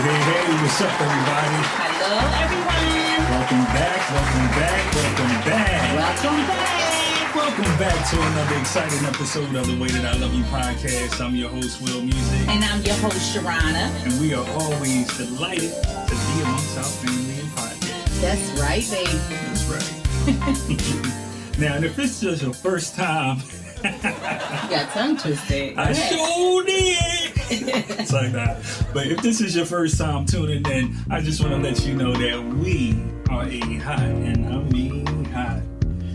What's up, everybody? Hello, everyone. Welcome back to another exciting episode of the Way That I Love You podcast. I'm your host, Will Music. And I'm your host, Sherona. And we are always delighted to be amongst our family and podcast. That's right, baby. That's right. Now, and if this is your first time... You got tongue twisted. I sure did. It's like that. But if this is your first time tuning in, I just want to let you know that we are a hot, and I mean hot,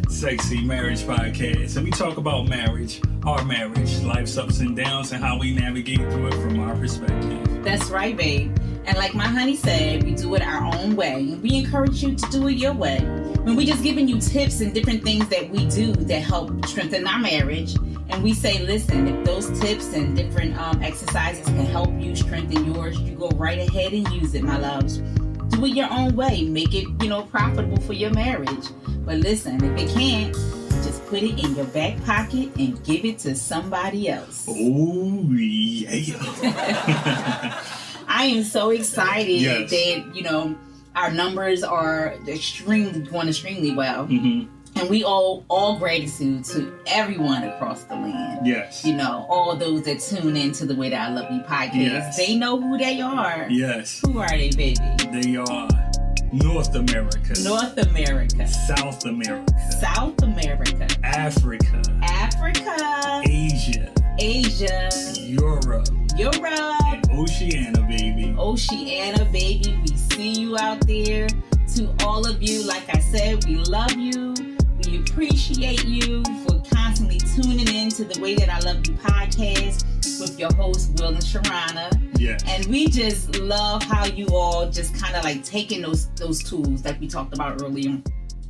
sexy marriage podcast. And we talk about marriage, our marriage, life's ups and downs, and how we navigate through it from our perspective. That's right, babe. And like my honey said, we do it our own way. And we encourage you to do it your way. When we just giving you tips and different things that we do that help strengthen our marriage. And we say, listen, if those tips and different exercises can help you strengthen yours, you go right ahead and use it, my loves. Do it your own way. Make it, profitable for your marriage. But listen, if it can't, just put it in your back pocket and give it to somebody else. Oh, yeah. I am so excited that, our numbers are going extremely well. Mm-hmm. And we owe all gratitude to everyone across the land. Yes. All those that tune in to the Way That I Love You podcast. Yes. They know who they are. Yes. Who are they, baby? They are North America. North America. South America. South America. Africa. Africa. Asia. Europe. And Oceania, baby. Oceania, baby. We see you out there. To all of you, like I said, we love you. We appreciate you for constantly tuning in to the Way That I Love You podcast with your host, Will and Sherona. Yes. And we just love how you all just kind of like taking those tools like we talked about earlier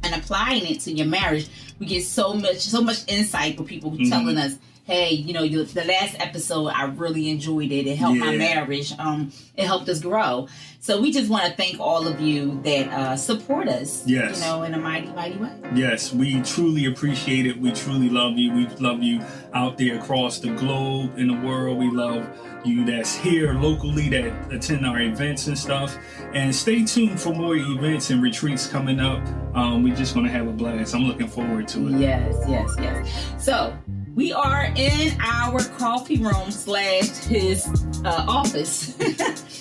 and applying it to your marriage. We get so much insight with people telling us, hey, the last episode, I really enjoyed it. It helped my marriage. It helped us grow. So we just want to thank all of you that support us, in a mighty, mighty way. Yes, we truly appreciate it. We truly love you. We love you out there across the globe, in the world. We love you that's here locally, that attend our events and stuff. And stay tuned for more events and retreats coming up. We're just going to have a blast. I'm looking forward to it. Yes. So we are in our coffee room / his office.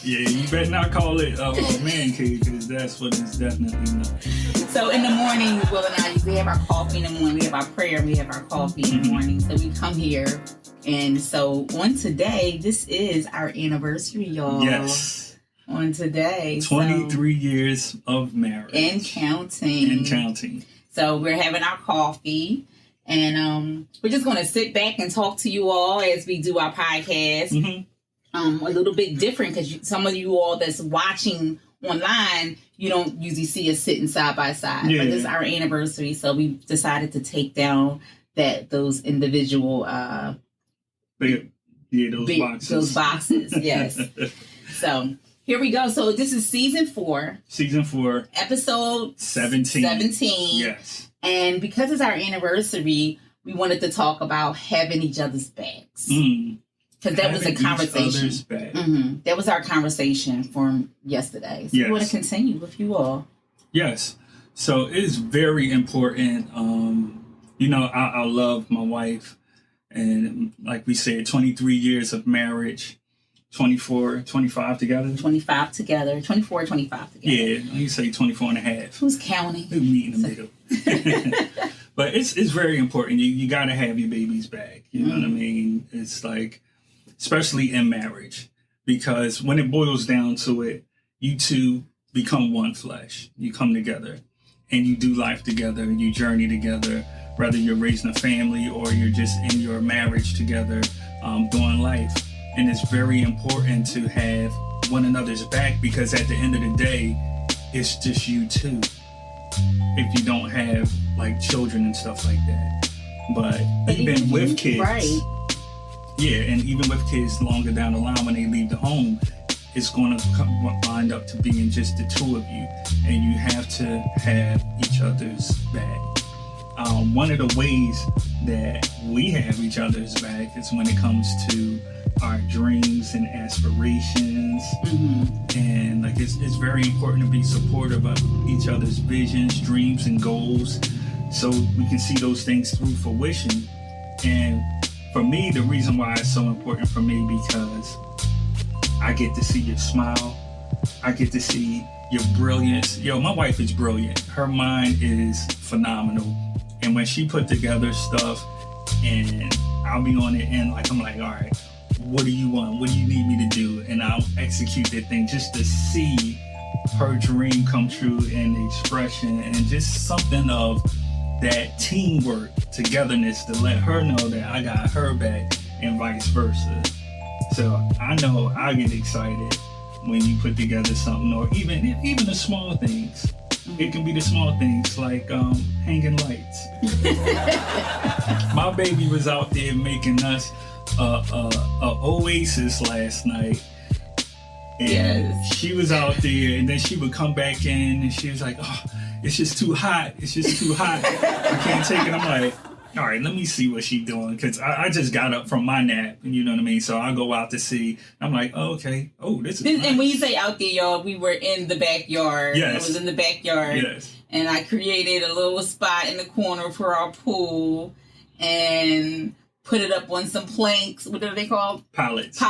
Yeah, you better not call it a man cave, because that's what it's definitely not. So in the morning, Will and I, we have our coffee in the morning. We have our prayer. We have our coffee in the morning. So we come here. And so on today, this is our anniversary, y'all. Yes. On today. 23 years of marriage. And counting. So we're having our coffee. And we're just going to sit back and talk to you all as we do our podcast. Mm-hmm. A little bit different because some of you all that's watching online, you don't usually see us sitting side by side. Yeah. But this is our anniversary, so we decided to take down those individual boxes. Those boxes, yes. So here we go. So this is season 4. Season 4. Episode 17. Yes. And because it's our anniversary, we wanted to talk about having each other's backs. Because that was a conversation. Mm-hmm. That was our conversation from yesterday. So we want to continue with you all. Yes. So it's very important. I love my wife. And like we said, 23 years of marriage. 25 together? 25 together. 24, 25 together. Yeah, you say 24 and a half. Who's counting? We meet in the middle. But it's very important. You got to have your baby's back. You know what I mean? It's like, especially in marriage, because when it boils down to it, you two become one flesh. You come together and you do life together. You journey together, whether you're raising a family or you're just in your marriage together, doing life. And it's very important to have one another's back, because at the end of the day, it's just you two. If you don't have like children and stuff like that. But even with kids, right? Yeah, and even with kids longer down the line when they leave the home, it's going to wind up to being just the two of you, and you have to have each other's back. One of the ways that we have each other's back is when it comes to our dreams and aspirations. And like it's very important to be supportive of each other's visions, dreams, and goals, so we can see those things through fruition. And for me, the reason why it's so important for me, because I get to see your smile, I get to see your brilliance. My wife is brilliant. Her mind is phenomenal. And when she put together stuff, and I'll be on it, and like I'm like, all right, what do you want? What do you need me to do? And I'll execute that thing just to see her dream come true in the expression, and just something of that teamwork, togetherness, to let her know that I got her back and vice versa. So I know I get excited when you put together something, or even the small things. It can be the small things like hanging lights. My baby was out there making us a oasis last night. And she was out there, and then she would come back in, and she was like, oh, it's just too hot. It's just too hot. I can't take it. I'm like, all right, let me see what she's doing. Because I just got up from my nap, and you know what I mean? So I go out to see. I'm like, oh, okay. Oh, this is nice. And when you say out there, y'all, we were in the backyard. Yes. It was in the backyard. Yes. And I created a little spot in the corner for our pool and put it up on some planks. What are they called? Pallets.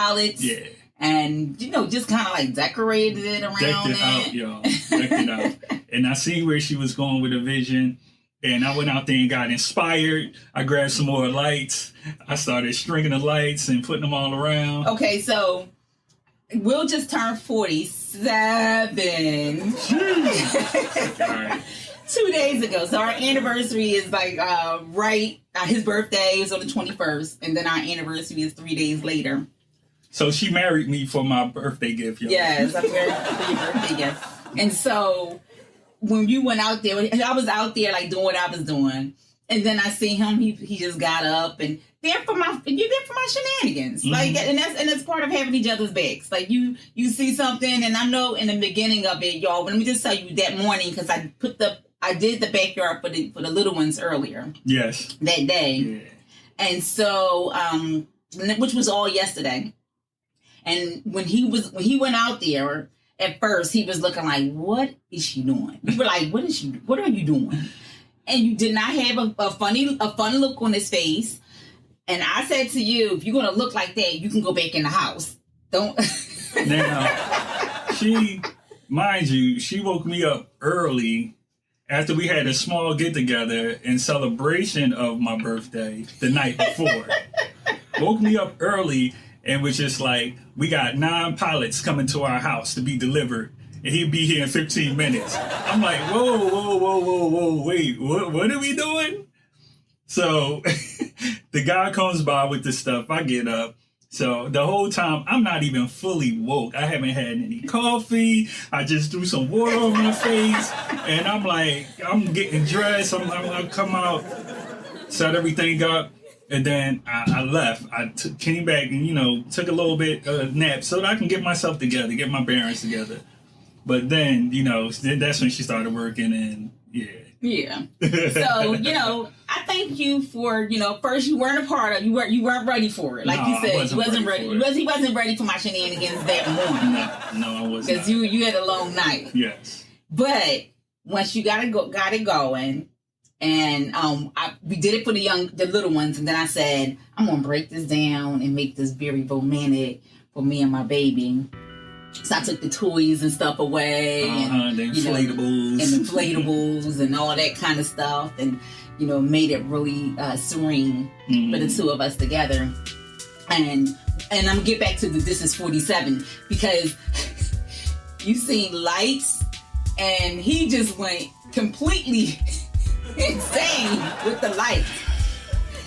Yeah. And, just kind of like decorated it around Decked it out, y'all. Decked it out. And I seen where she was going with the vision. And I went out there and got inspired. I grabbed some more lights. I started stringing the lights and putting them all around. Okay, so Will just turned 47. All right. 2 days ago. So our anniversary is like his birthday is on the 21st. And then our anniversary is 3 days later. So she married me for my birthday gift, y'all. Yes, I married you for your birthday gift. And so when you went out there, I was out there like doing what I was doing, and then I see him. He just got up, and you're there for my shenanigans. Like, and that's part of having each other's backs. Like you see something, and I know in the beginning of it, y'all. But let me just tell you that morning, because I did the backyard for the little ones earlier. Yes. That day. Yeah. And so which was all yesterday. And when he went out there, at first he was looking like, what is she doing? You were like, what are you doing? And you did not have a fun look on his face. And I said to you, if you're going to look like that, you can go back in the house. Don't. Now, mind you, she woke me up early after we had a small get together in celebration of my birthday the night before. Woke me up early and was just like, we got 9 pallets coming to our house to be delivered, and he'd be here in 15 minutes. I'm like, whoa, wait, what are we doing? So the guy comes by with the stuff. I get up. So the whole time, I'm not even fully woke. I haven't had any coffee. I just threw some water on my face, and I'm like, I'm getting dressed. I come out, set everything up. And then I left. I came back and, took a little bit nap so that I can get myself together, get my bearings together. But then, that's when she started working, and yeah. Yeah. So, I thank you for, first you weren't a part of, you weren't ready for it. Like you said, he wasn't ready. He wasn't ready for my shenanigans that morning. No, I wasn't. Because you had a long night. Yes. But once you got it going, and we did it for the little ones, and then I said, I'm gonna break this down and make this very romantic for me and my baby. So I took the toys and stuff away, and the inflatables, and all that kind of stuff, and made it really serene for the two of us together. And I'm gonna get back to this is 47, because you seen lights, and he just went completely insane with the lights.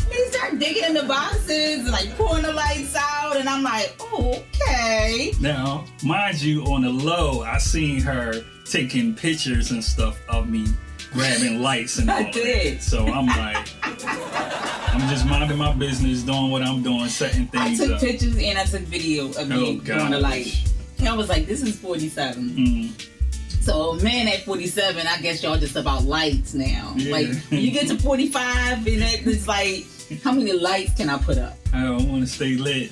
He started digging in the boxes and like pulling the lights out, and I'm like, oh, okay. Now, mind you, on the low, I seen her taking pictures and stuff of me grabbing lights and all I did. That. So I'm like, I'm just minding my business, doing what I'm doing, setting things up. I took pictures and I took video of me doing the light. And I was like, this is 47. So, man, at 47, I guess y'all just about lights now. Yeah. Like, when you get to 45, and it's like, how many lights can I put up? I don't want to stay lit.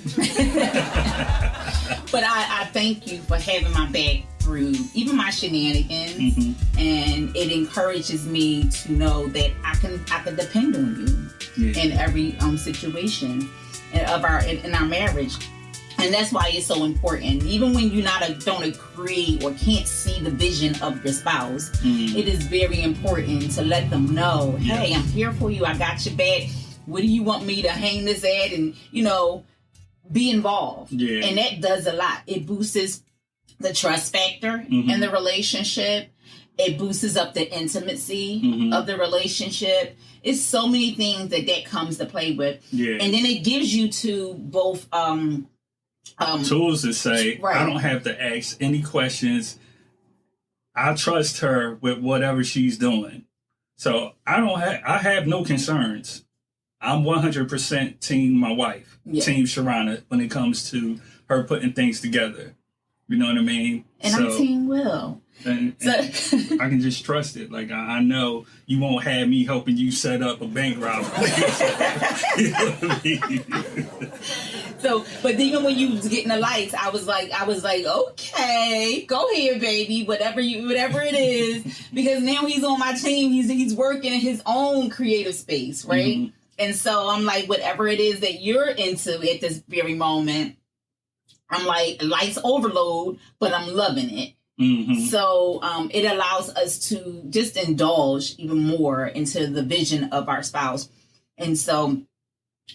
But I thank you for having my back through even my shenanigans, and it encourages me to know that I can depend on you in every situation of in our marriage. And that's why it's so important. Even when you don't agree or can't see the vision of your spouse, it is very important to let them know, hey, I'm here for you. I got your back. What do you want me to hang this at? And, be involved. Yeah. And that does a lot. It boosts the trust factor in the relationship. It boosts up the intimacy of the relationship. It's so many things that comes to play with. Yeah. And then it gives you to both tools to say, I don't have to ask any questions. I trust her with whatever she's doing. So I have no concerns. I'm 100% team my wife, team Sherona, when it comes to her putting things together. You know what I mean? And I'm team Will. And I can just trust it. Like, I know you won't have me helping you set up a bank robbery. You know what I mean? So, but even when you was getting the lights, I was like, okay, go ahead, baby, whatever it is, because now he's on my team. He's working in his own creative space, right? And so I'm like, whatever it is that you're into at this very moment, I'm like, lights overload, but I'm loving it. So it allows us to just indulge even more into the vision of our spouse. And so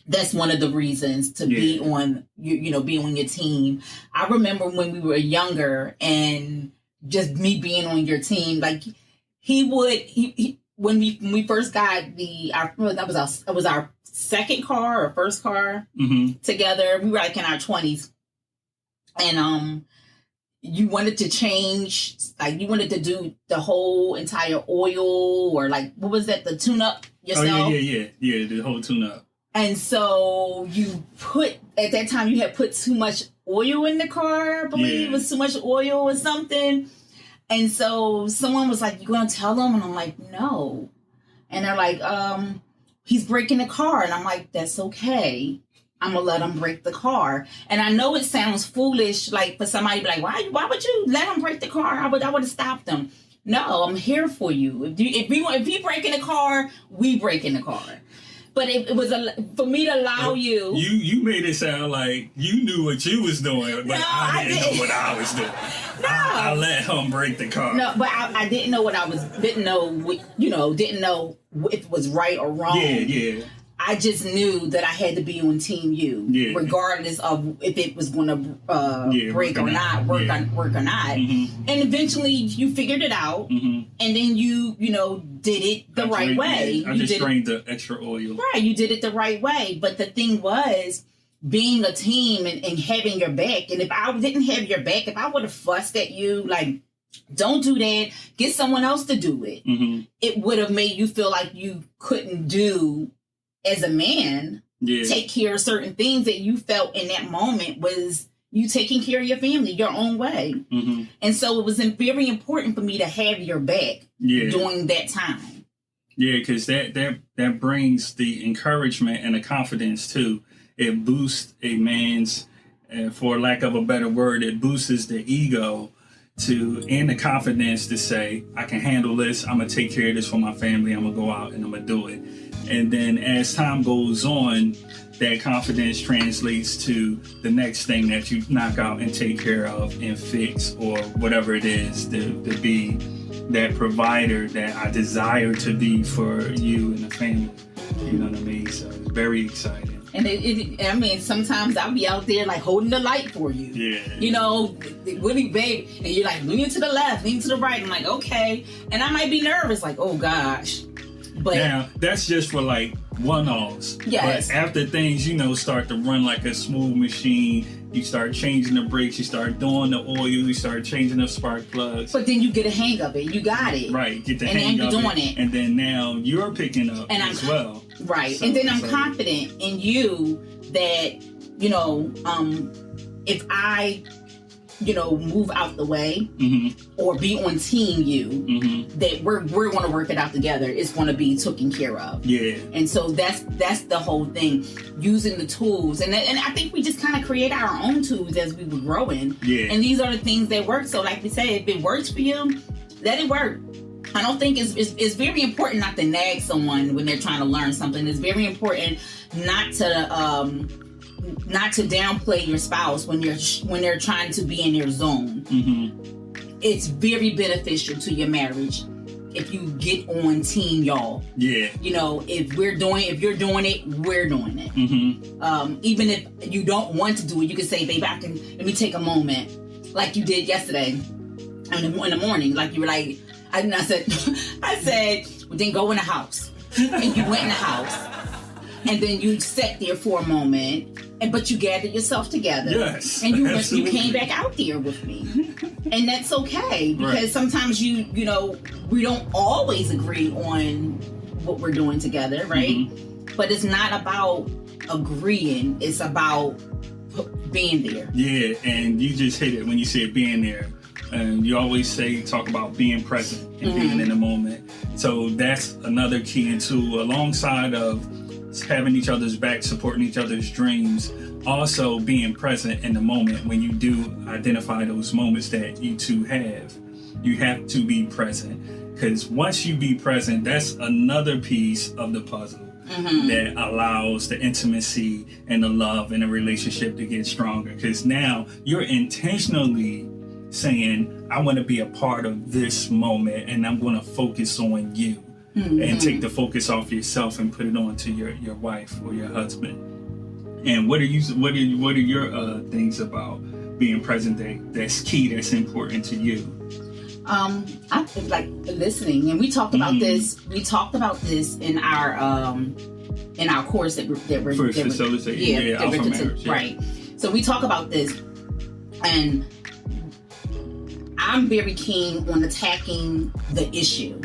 that's one of the reasons to be on, be on your team. I remember when we were younger and just me being on your team, like when we first got it was our second car or first car together. We were like in our 20s, and you wanted to change, like you wanted to do the whole entire oil, or like what was that, the tune up yourself? Oh yeah, the whole tune up. And so at that time you had put too much oil in the car. I believe it was too much oil or something. And so someone was like, "You gonna tell him?" And I'm like, "No." And they're like, "He's breaking the car." And I'm like, "That's okay. I'm gonna let him break the car." And I know it sounds foolish, like for somebody to be like, "Why would you let him break the car?" I would have stopped him. No, I'm here for you. If he breaking the car, we breaking the car. But it was for me to allow you. You made it sound like you knew what you was doing, but I didn't know what I was doing. No. I let him break the car. No, but I didn't know didn't know if it was right or wrong. Yeah. I just knew that I had to be on Team You, regardless of if it was going to break or not, work or not. And eventually, you figured it out, and then you did it the right way. I just drained the extra oil. Right, you did it the right way. But the thing was, being a team and having your back. And if I didn't have your back, if I would have fussed at you, like, don't do that, get someone else to do it, it would have made you feel like you couldn't do, as a man, take care of certain things that you felt in that moment was you taking care of your family your own way. And so it was very important for me to have your back during that time. Yeah, because that brings the encouragement and the confidence too. It boosts a man's, for lack of a better word, it boosts the ego and the confidence to say, I can handle this. I'm going to take care of this for my family. I'm going to go out and I'm going to do it. And then as time goes on, that confidence translates to the next thing that you knock out and take care of and fix, or whatever it is, to be that provider that I desire to be for you and the family. You know what I mean? So it's very exciting. And sometimes I'll be out there like holding the light for you. Yeah. Really, babe. And you're like, lean to the left, lean to the right. I'm like, okay. And I might be nervous, like, oh gosh. But now, that's just for like one-offs. Yes. But after things, start to run like a smooth machine, you start changing the brakes, you start doing the oil, you start changing the spark plugs. But then you get a hang of it. You got it. Right. Get the hang of it. And then you're doing it. And then now you're picking up as well. Right. So, and then I'm confident in you that, if I move out the way or be on team you, that we're going to work it out together. It's going to be taken care of. Yeah. And so that's the whole thing, using the tools. And I think we just kind of create our own tools as we were growing. Yeah. And these are the things that work. So like we said, if it works for you, let it work. I don't think it's very important not to nag someone when they're trying to learn something. It's very important not to downplay your spouse when they're trying to be in their zone. It's very beneficial to your marriage if you get on team y'all. Yeah. If you're doing it, we're doing it. Even if you don't want to do it, you can say, babe, let me take a moment, like you did yesterday in the morning. Like you were like, I said, well, then go in the house. And you went in the house. And then you sat there for a moment, but you gathered yourself together. Yes, and you came absolutely. back out there with me. And that's okay, because sometimes we don't always agree on what we're doing together, right? But it's not about agreeing, it's about being there. Yeah, and you just hit it when you said being there. And you always talk about being present and being in the moment. So that's another key into, alongside of having each other's back, supporting each other's dreams, also being present in the moment. When you do identify those moments that you two have, you have to be present. Because once you be present, that's another piece of the puzzle that allows the intimacy and the love in a relationship to get stronger. Because now you're intentionally saying, I want to be a part of this moment, and I'm going to focus on you. And take the focus off yourself and put it on to your wife or your husband. And what are your things about being present that's key, that's important to you? I like listening, and we talked about this. We talked about this in our course that we're facilitating, alpha marriage, right. So we talk about this, and I'm very keen on attacking the issue.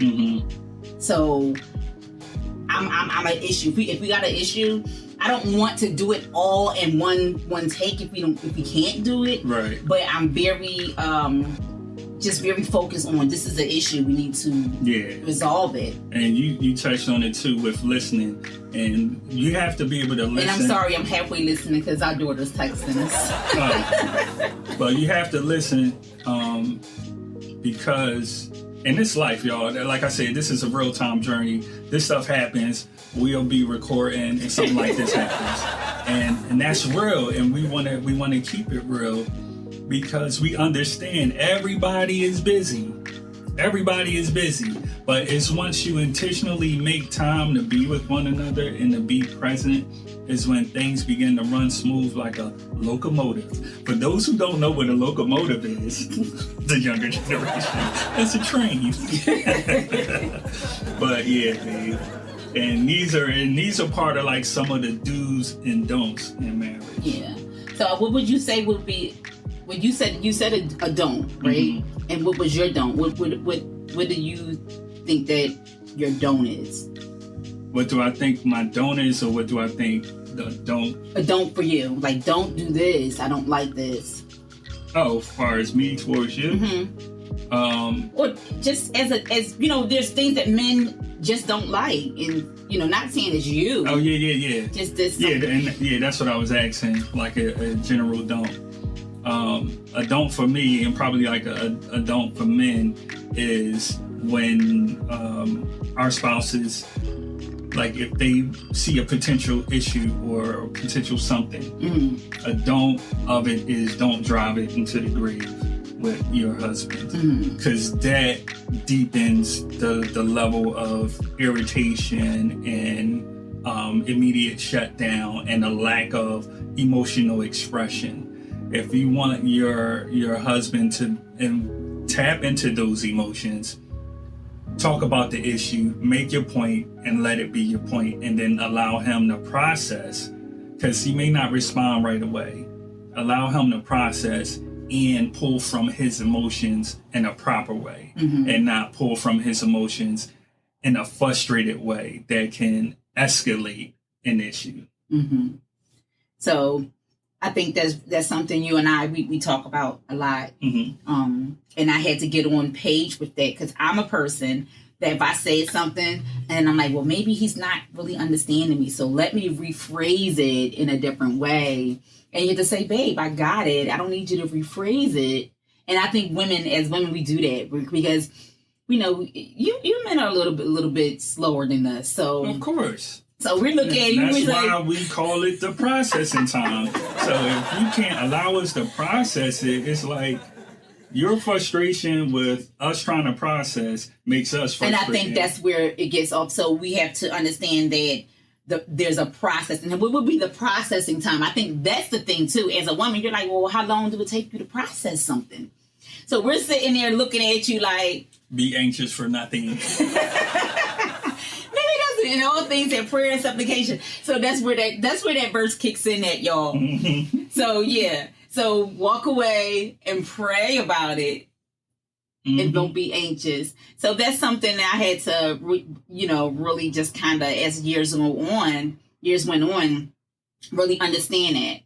So I'm an issue. If we got an issue, I don't want to do it all in one take if we can't do it. Right. But I'm very just very focused on, this is the issue, we need to resolve it. And you touched on it too with listening, and you have to be able to listen. And I'm sorry, I'm halfway listening because our daughter's texting us. But you have to listen because in this life, y'all, like I said, this is a real-time journey. This stuff happens. We'll be recording and something like this happens. And that's real, and we want to keep it real because we understand everybody is busy. Everybody is busy. But it's once you intentionally make time to be with one another and to be present is when things begin to run smooth like a locomotive. For those who don't know what a locomotive is, the younger generation, it's a train. But yeah, babe. And these are part of like some of the do's and don'ts in marriage. Yeah. So what would you say would be, when you said a don't, right? And what was your don't? What do you think that your don't is? What do I think my don't is, or what do I think the don't? A don't for you, like don't do this. I don't like this. Oh, as far as me towards you. Or just as there's things that men just don't like, and not saying it's you. Oh yeah. Just this. Yeah, that's what I was asking. Like a general don't. A don't for me, and probably like a don't for men, is when our spouses, like if they see a potential issue or potential something, a don't of it is don't drive it into the grave with your husband, because that deepens the level of irritation and immediate shutdown and a lack of emotional expression. If you want your husband to tap into those emotions, talk about the issue, make your point, and let it be your point, and then allow him to process, because he may not respond right away. Allow him to process and pull from his emotions in a proper way, and not pull from his emotions in a frustrated way that can escalate an issue. So I think that's something you and I we talk about a lot. Mm-hmm. And I had to get on page with that because I'm a person that if I say something and I'm like, well, maybe he's not really understanding me, so let me rephrase it in a different way. And you have to say, babe, I got it. I don't need you to rephrase it. And I think as women, we do that because you men are a little bit slower than us. So of course. So we're looking at you. That's why we call it the processing time. So if you can't allow us to process it, it's like your frustration with us trying to process makes us frustrated. And I think that's where it gets off. So we have to understand that there's a process. And what would be the processing time? I think that's the thing, too. As a woman, you're like, well, how long do it take you to process something? So we're sitting there looking at you like... Be anxious for nothing. In all things and prayer and supplication. So that's where that verse kicks in at, y'all. Mm-hmm. So yeah. So walk away and pray about it. Mm-hmm. And don't be anxious. So that's something that I had to really just kind of, as years went on, really understand it.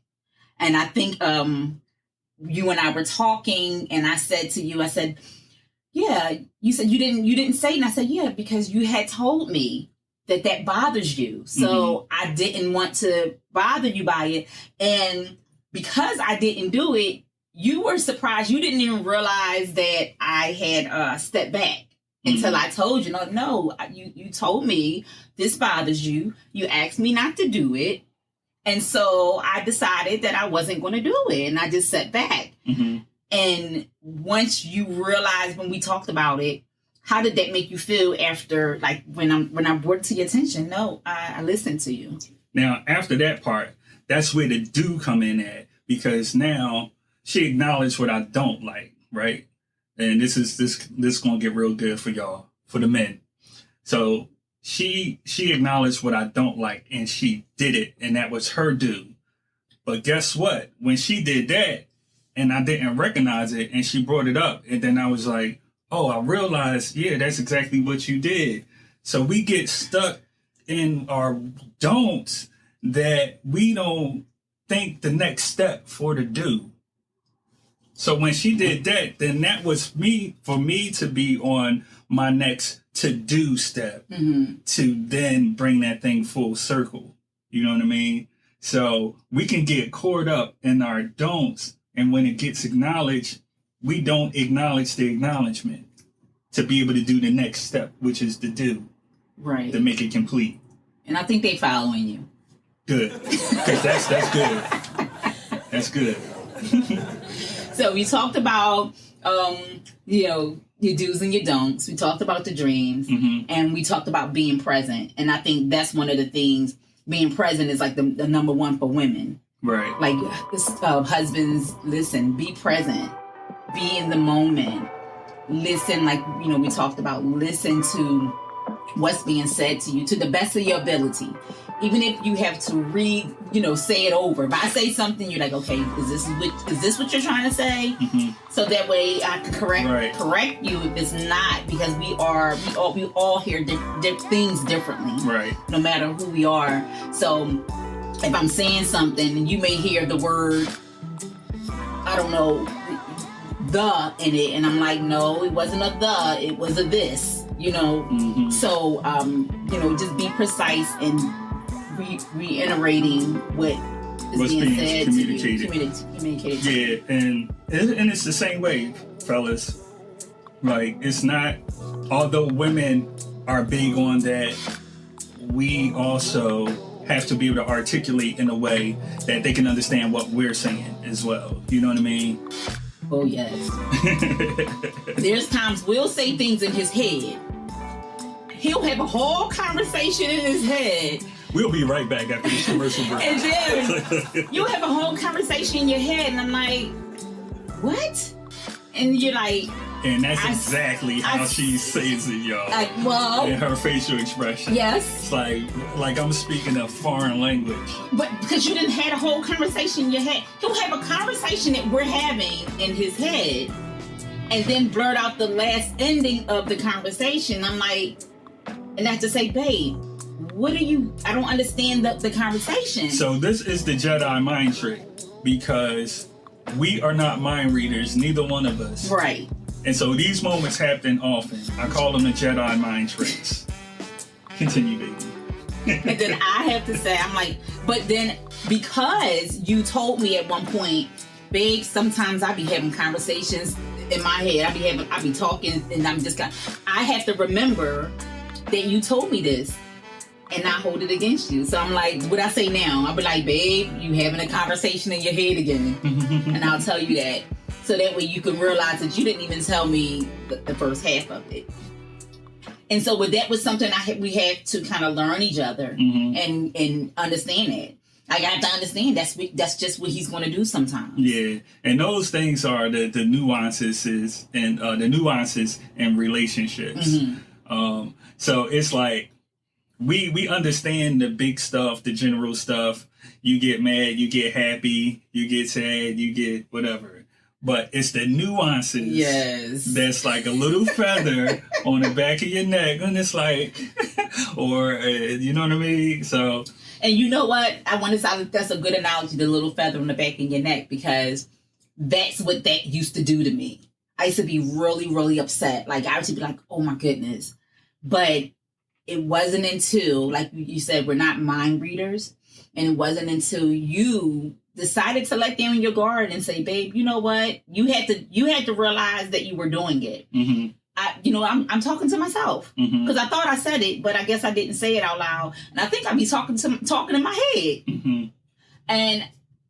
And I think you and I were talking and I said to you, yeah, you said you didn't say it. And I said, yeah, because you had told me that bothers you. So I didn't want to bother you by it. And because I didn't do it, you were surprised. You didn't even realize that I had stepped back until I told you. No, you told me this bothers you. You asked me not to do it. And so I decided that I wasn't going to do it. And I just sat back. Mm-hmm. And once you realized when we talked about it, how did that make you feel after, like, when I brought it to your attention? No, I listened to you. Now, after that part, that's where the do come in at, because now she acknowledged what I don't like, right? And this going to get real good for y'all, for the men. So she acknowledged what I don't like, and she did it, and that was her do. But guess what? When she did that, and I didn't recognize it, and she brought it up, and then I was like, oh, I realized, yeah, that's exactly what you did. So we get stuck in our don'ts that we don't think the next step for the do. So when she did that, then that was for me to be on my next to-do step to then bring that thing full circle. You know what I mean? So we can get caught up in our don'ts, and when it gets acknowledged, we don't acknowledge the acknowledgement to be able to do the next step, which is the do. Right. To make it complete. And I think they following you. Good. Because that's good. That's good. So we talked about, your do's and your don'ts. We talked about the dreams. And we talked about being present. And I think that's one of the things. Being present is like the number one for women. Right. Like, husbands, listen, be present. Be in the moment. Listen, like, we talked about, listen to what's being said to you to the best of your ability. Even if you have to read, say it over. If I say something, you're like, okay, is this what you're trying to say? So that way I can correct you if it's not, because we all hear things differently. Right. No matter who we are. So if I'm saying something and you may hear the word, I don't know, the in it, and I'm like, no, it wasn't a the, it was a this, So, just be precise and reiterating what's being said, communicated. Yeah, and it's the same way, fellas. Like, it's not, although women are big on that, we also have to be able to articulate in a way that they can understand what we're saying as well. You know what I mean? Oh, yes. There's times Will say things in his head. He'll have a whole conversation in his head. We'll be right back after this commercial break. And then you'll have a whole conversation in your head, and I'm like, what? And you're like... And that's exactly how she says it, y'all. And her facial expression. Yes. It's like I'm speaking a foreign language. But because you didn't have a whole conversation in your head. He'll have a conversation that we're having in his head and then blurt out the last ending of the conversation. I'm like, and I have to say, babe, I don't understand the conversation. So this is the Jedi mind trick. because we are not mind readers, neither one of us. Right. And so these moments happen often. I call them the Jedi mind tricks. Continue, baby. And then I have to say, I'm like, but then because you told me at one point, babe, sometimes I be having conversations in my head. I be talking, and I'm just I have to remember that you told me this and not hold it against you. So I'm like, what I say now? I'll be like, babe, you having a conversation in your head again. And I'll tell you that. So that way you can realize that you didn't even tell me the first half of it. And so that was something we had to kind of learn each other and understand that. I got to understand that's just what he's going to do sometimes. Yeah, and those things are the nuances and the nuances in relationships. So it's like we understand the big stuff, the general stuff. You get mad, you get happy, you get sad, you get whatever. But it's the nuances that's like a little feather on the back of your neck. And it's like, or, you know what I mean? So. And you know what? I want to say that's a good analogy, the little feather on the back of your neck, because that's what that used to do to me. I used to be really, really upset. Like, I used to be like, oh my goodness. But it wasn't until, like you said, we're not mind readers. And it wasn't until you decided to let down your guard and say, babe, you know what? You had to realize that you were doing it. I'm talking to myself because I thought I said it, but I guess I didn't say it out loud. And I think I'd be talking in my head. And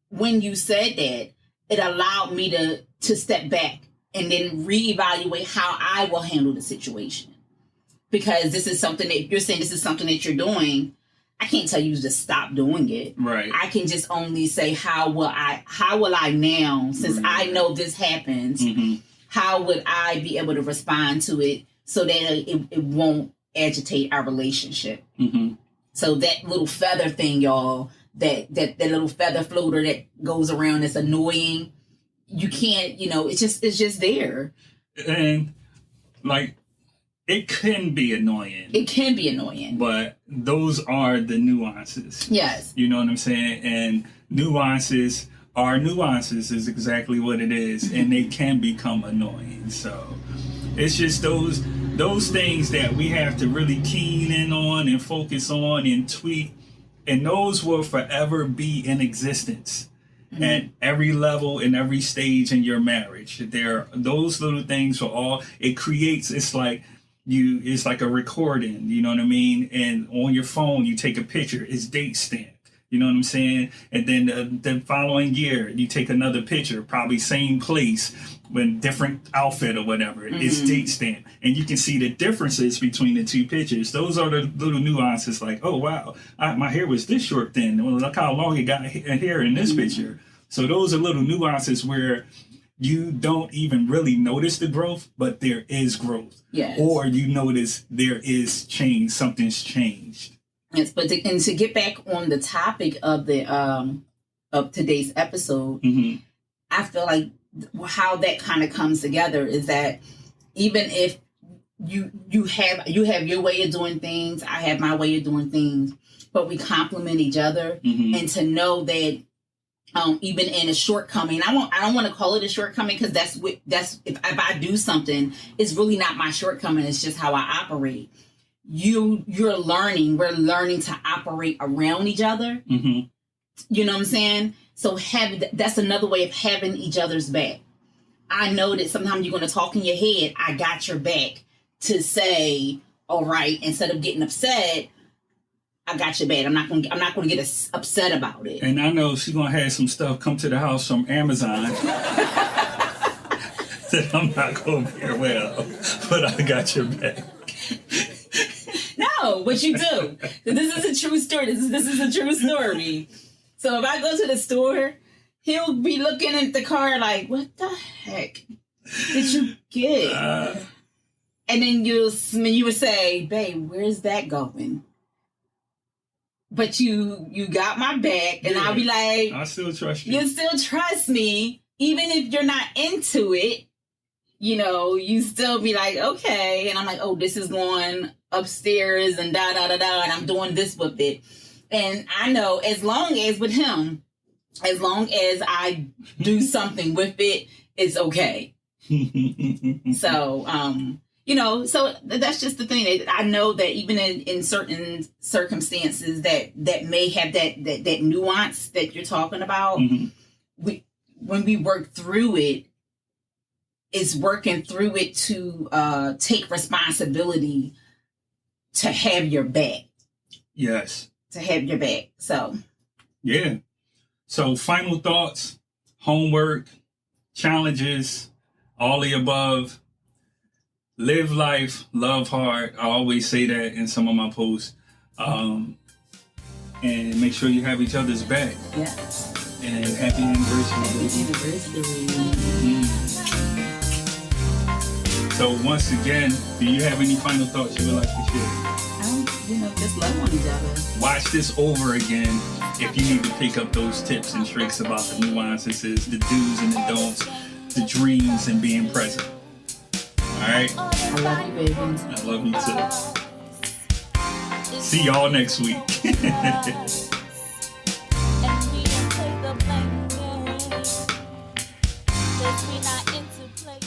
when you said that, it allowed me to step back and then reevaluate how I will handle the situation. Because this is something that you're saying, this is something that you're doing. I can't tell you to stop doing it. Right. I can just only say, how will I now, since I know this happens, how would I be able to respond to it so that it won't agitate our relationship? So that little feather thing, y'all, that little feather floater that goes around that's annoying, you can't, it's just there. And like, it can be annoying. It can be annoying. But those are the nuances. Yes. You know what I'm saying? And nuances is exactly what it is. And they can become annoying. So it's just those things that we have to really keen in on and focus on and tweak. And those will forever be in existence at every level and every stage in your marriage. Those little things are all, it creates, it's like a recording, you know what I mean? And on your phone, you take a picture, it's date stamped, you know what I'm saying? And then the following year, you take another picture, probably same place, with different outfit or whatever, it's date stamped. And you can see the differences between the two pictures. Those are the little nuances like, oh, wow, my hair was this short then. Well, look how long it got hair in this picture. So those are little nuances where you don't even really notice the growth, but there is growth. Yes. Or you notice there is change, something's changed. Yes, but to get back on the topic of the of today's episode, I feel like how that kind of comes together is that even if you have your way of doing things, I have my way of doing things, but we complement each other, and to know that even in a shortcoming, I don't want to call it a shortcoming because that's if I do something, it's really not my shortcoming. It's just how I operate. We're learning to operate around each other. You know what I'm saying? So that's another way of having each other's back. I know that sometimes you're going to talk in your head. I got your back to say, all right, instead of getting upset, I got your back. I'm not going to get upset about it. And I know she's going to have some stuff come to the house from Amazon that I'm not going to be aware of, but I got your back. No, what you do. This is a true story. This is a true story. So if I go to the store, he'll be looking at the car like, what the heck did you get? And then you would say, babe, where's that going? But you got my back, and I'll be like, I still trust you. You still trust me, even if you're not into it. You still be like, okay. And I'm like, oh, this is going upstairs and da da da da, and I'm doing this with it. And I know as long as with him, as long as I do something with it, it's okay. So, so that's just the thing. I know that even in certain circumstances that may have that nuance that you're talking about, when we work through it, it's working through it to take responsibility to have your back. Yes. To have your back. So. Yeah. So final thoughts, homework, challenges, all the above. Live life, love hard. I always say that in some of my posts. And make sure you have each other's back. Yeah. And happy anniversary. Happy anniversary. So once again, do you have any final thoughts you would like to share? Just love on each other. Watch this over again if you need to pick up those tips and tricks about the nuances, the do's and the don'ts, the dreams and being present. All right? I love you, baby. I love you too. See y'all next week. And we don't play the blame game. 'Cause we not into play.